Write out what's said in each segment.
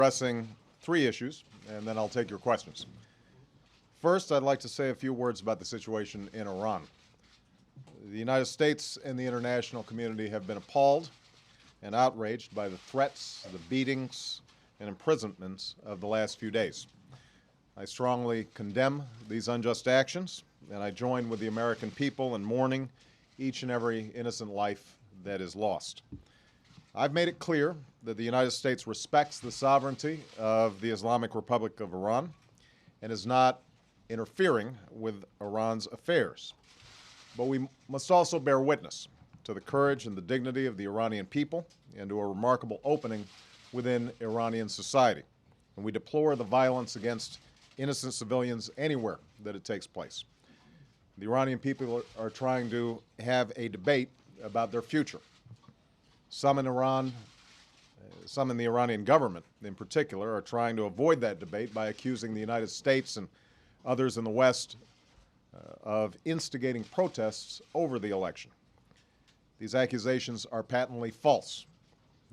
Addressing three issues, and then I'll take your questions. First, I'd like to say a few words about the situation in Iran. The United States and the international community have been appalled and outraged by the threats, the beatings, and imprisonments of the last few days. I strongly condemn these unjust actions, and I join with the American people in mourning each and every innocent life that is lost. I've made it clear that the United States respects the sovereignty of the Islamic Republic of Iran and is not interfering with Iran's affairs. But we must also bear witness to the courage and the dignity of the Iranian people and to a remarkable opening within Iranian society. And we deplore the violence against innocent civilians anywhere that it takes place. The Iranian people are trying to have a debate about their future. Some in Iran, some in the Iranian government in particular, are trying to avoid that debate by accusing the United States and others in the West of instigating protests over the election. These accusations are patently false.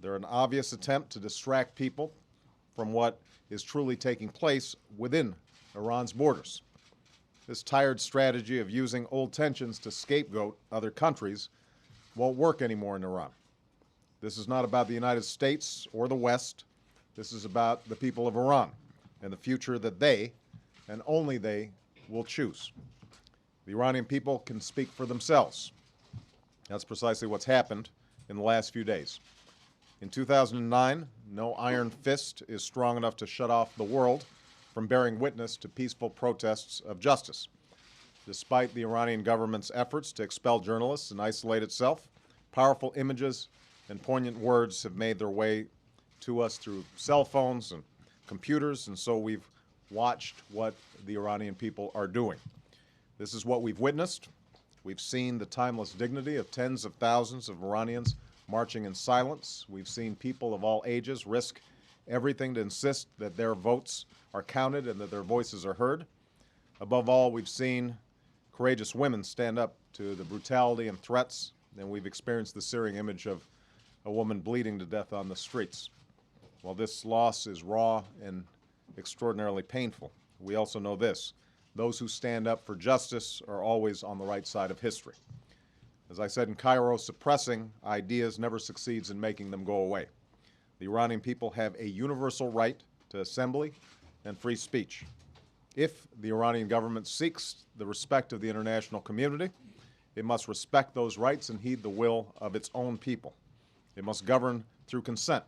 They're an obvious attempt to distract people from what is truly taking place within Iran's borders. This tired strategy of using old tensions to scapegoat other countries won't work anymore in Iran. This is not about the United States or the West. This is about the people of Iran and the future that they, and only they, will choose. The Iranian people can speak for themselves. That's precisely what's happened in the last few days. In 2009, no iron fist is strong enough to shut off the world from bearing witness to peaceful protests of justice. Despite the Iranian government's efforts to expel journalists and isolate itself, powerful images and poignant words have made their way to us through cell phones and computers, and so we've watched what the Iranian people are doing. This is what we've witnessed. We've seen the timeless dignity of tens of thousands of Iranians marching in silence. We've seen people of all ages risk everything to insist that their votes are counted and that their voices are heard. Above all, we've seen courageous women stand up to the brutality and threats, and we've experienced the searing image of a woman bleeding to death on the streets. While this loss is raw and extraordinarily painful, we also know this: those who stand up for justice are always on the right side of history. As I said in Cairo, suppressing ideas never succeeds in making them go away. The Iranian people have a universal right to assembly and free speech. If the Iranian government seeks the respect of the international community, it must respect those rights and heed the will of its own people. It must govern through consent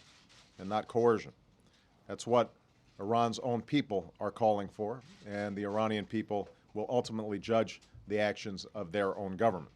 and not coercion. That's what Iran's own people are calling for, and the Iranian people will ultimately judge the actions of their own government.